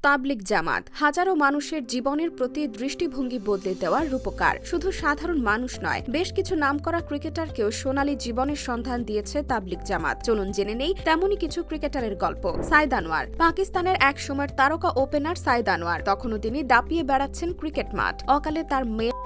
তাবলিগ জামাত হাজারো মানুষের জীবনের প্রতি দৃষ্টিভঙ্গি বদলে দেওয়ার রূপকার। শুধু সাধারণ মানুষ নয়, বেশ কিছু নামকরা ক্রিকেটারকেও সোনালী জীবনের সন্ধান দিয়েছে তাবলিগ জামাত। চলুন জেনে নেই তেমনই কিছু ক্রিকেটারের গল্প। সাইদ আনোয়ার পাকিস্তানের এক সময়ের তারকা ওপেনার সাইদ আনোয়ার তখনও তিনি দাপিয়ে বেড়াচ্ছেন ক্রিকেট মাঠ। অকালে তার মেয়ে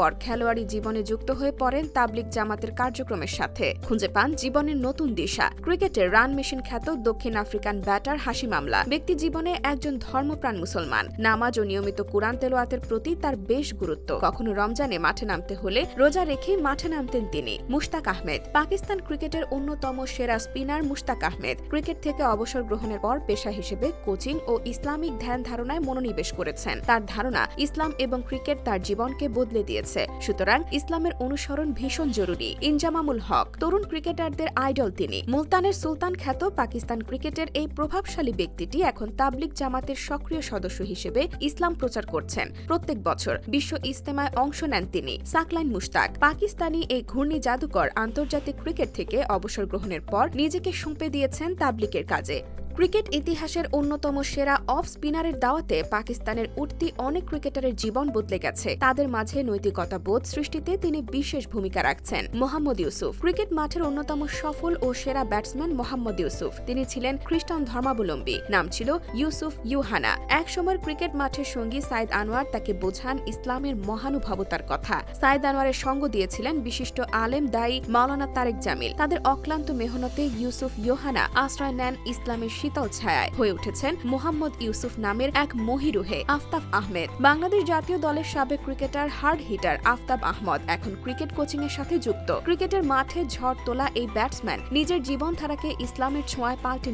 পর খেলোয়াড়ি জীবনে যুক্ত হয়ে পড়েন তাবলিগ জামাতের কার্যক্রমের সাথে। খুঁজে পান জীবনের নতুন দিশা। ক্রিকেটের রান মেশিন খ্যাত দক্ষিণ আফ্রিকান ব্যাটার হাশিম আমলা ব্যক্তি জীবনে একজন ধর্মপ্রাণ মুসলমান। নামাজ ও নিয়মিত কুরআন তেলাওয়াতের প্রতি তার বেশ গুরুত্ব। কখনো রমজানে মাঠে নামতে হলে রোজা রেখেই মাঠে নামতেন তিনি। মুশতাক আহমেদ পাকিস্তান ক্রিকেটের অন্যতম সেরা স্পিনার। মুশতাক আহমেদ ক্রিকেট থেকে অবসর গ্রহণের পর পেশা হিসেবে কোচিং ও ইসলামিক ধ্যান ধারণায় মনোনিবেশ করেছেন। তার ধারণা ইসলাম এবং ক্রিকেট তার জীবনকে বদলে দিয়েছে, সুতরাং ইসলামের অনুসরণ ভীষণ জরুরি। ইনজামামুল হক তরুণ ক্রিকেটারদের আইডল তিনি। মুলতানের সুলতান খ্যাত পাকিস্তান ক্রিকেটের এই প্রভাবশালী ব্যক্তিটি এখন তাবলিগ জামাতের সক্রিয় সদস্য হিসেবে ইসলাম প্রচার করছেন। প্রত্যেক বছর বিশ্ব ইজতেমায় অংশ নেন তিনি। সাকলাইন মুশতাক পাকিস্তানি এই ঘূর্ণি জাদুকর আন্তর্জাতিক ক্রিকেট থেকে অবসর গ্রহণের পর নিজেকে সঁপে দিয়েছেন তাবলিগের কাজে। ক্রিকেট ইতিহাসের অন্যতম সেরা অফ স্পিনারের দাওয়াতে পাকিস্তানের উঠতি অনেক ক্রিকেটারের জীবন বদলে গেছে। তাদের মাঝে নৈতিকতা বোধ সৃষ্টিতে তিনি বিশেষ ভূমিকা রাখছেন। মোহাম্মদ ইউসুফ ক্রিকেট মাঠের অন্যতম সফল ও সেরা ব্যাটসম্যান। মোহাম্মদ ইউসুফ তিনি ছিলেন খ্রিস্টান ধর্মাবলম্বী। নাম ছিল ইউসুফ ইউহানা। এক সময়ের ক্রিকেট মাঠের সঙ্গী সাইদ আনোয়ার তাকে বোঝান ইসলামের মহানুভবতার কথা। সাইদ আনোয়ারের সঙ্গ দিয়েছিলেন বিশিষ্ট আলেম দায়ী মাওলানা তারেক জামিল। তাদের অক্লান্ত মেহনতে ইউসুফ ইউহানা আশ্রয় নেন ইসলামের শীতল ছায়ায়। হয়ে উঠেছেন মোহাম্মদ ইউসুফ নামের এক মহিরুহে। আফতাব আহমেদ বাংলাদেশ জাতীয় দলের সাবেক cricketer, hard hitter Aftab Ahmed এখন ক্রিকেট কোচিং এর সাথে যুক্ত। ক্রিকেটের মাঠে ঝড় তোলা এই ব্যাটসম্যান নিজের জীবনধারাকে ইসলামের ছোঁয়ায় পাল্টে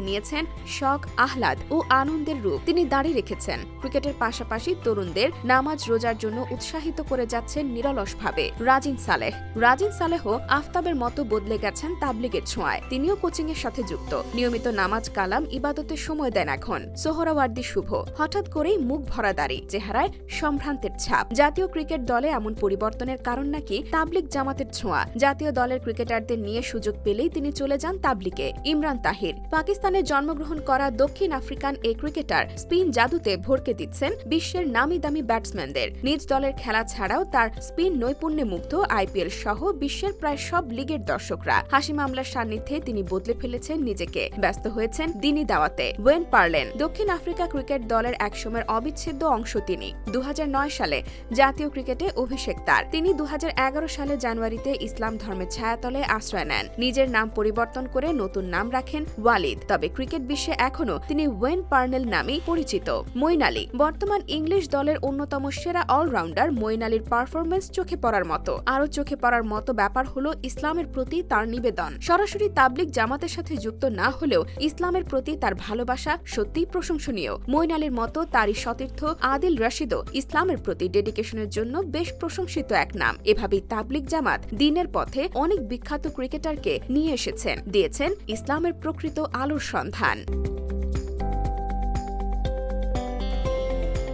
নিয়েছেন শখ, আহ্লাদ ও আনন্দের রূপ তিনি দাঁড়িয়ে রেখেছেন। ক্রিকেটের পাশাপাশি তরুণদের নামাজ রোজার জন্য উৎসাহিত করে যাচ্ছেন নিরলসভাবে। রাজিন সালেহ আফতাবের মতো বদলে গেছেন তাবলিগের ছোঁয়ায়। তিনিও কোচিং এর সাথে যুক্ত। নিয়মিত নামাজ কালাম ইবাদতের সময় দেন এখন। সোহরাওয়ার্দী শুভ হঠাৎ করেই মুখ ভরা দাড়ি, চেহারায় সম্ভ্রান্তের ছাপ। জাতীয় ক্রিকেট দলে এমন পরিবর্তনের কারণ নাকি তাবলিগ জামাতের ছোঁয়া। জাতীয় দলের ক্রিকেটারদের নিয়ে সুযোগ পেলেই তিনি চলে যান তাবলিগে। ইমরান তাহির পাকিস্তানে জন্মগ্রহণ করা দক্ষিণ আফ্রিকান এই ক্রিকেটার স্পিন জাদুতে ভরকে দিচ্ছেন বিশ্বের নামি দামি ব্যাটসম্যানদের। নিজ দলের খেলা ছাড়াও তার স্পিন নৈপুণ্যে মুগ্ধ আইপিএল সহ বিশ্বের প্রায় সব লিগের দর্শকরা। হাশিম আমলার সান্নিধ্যে তিনি বদলে ফেলেছেন নিজেকে। ব্যস্ত হয়েছেন দিনী দাওয়াতে। ওয়েন পারলেন দক্ষিণ আফ্রিকা ক্রিকেট দলের একসময়ের অবিচ্ছেদ্য অংশ তিনি। 2009 সালে জাতীয় ক্রিকেটে অভিষেক তার। তিনি 2011 সালে জানুয়ারিতে ইসলাম ধর্মের ছায়াতলে আশ্রয় নেন। নিজের নাম পরিবর্তন করে নতুন নাম রাখেন ওয়ালিদ। তবে ক্রিকেট বিশ্বে এখনও তিনি ওয়েন পার্নেল নামেই পরিচিত। মঈন আলী বর্তমান ইংলিশ দলের অন্যতম সেরা অলরাউন্ডার। মঈন আলীর পারফরমেন্স চোখে পড়ার মতো। আরও চোখে পড়ার মতো ব্যাপার হলো ইসলামের প্রতি তার নিবেদন। সরাসরি তাবলিগ জামাতের সাথে যুক্ত না হলেও ইসলামের প্রতি তার ভালোবাসা সত্যিই প্রশংসনীয়। মঈন আলীর মতো তারই সতীর্থ আদিল রশিদও ইসলামের প্রতি ডেডিকেশনের জন্য বেশ প্রশংসিত এক নাম। এভাবেই তাবলিগ জামাত দিনের পথে অনেক বিখ্যাত ক্রিকেটারকে নিয়ে এসেছেন, দিয়েছেন ইসলামের প্রকৃত আলোর সন্ধান।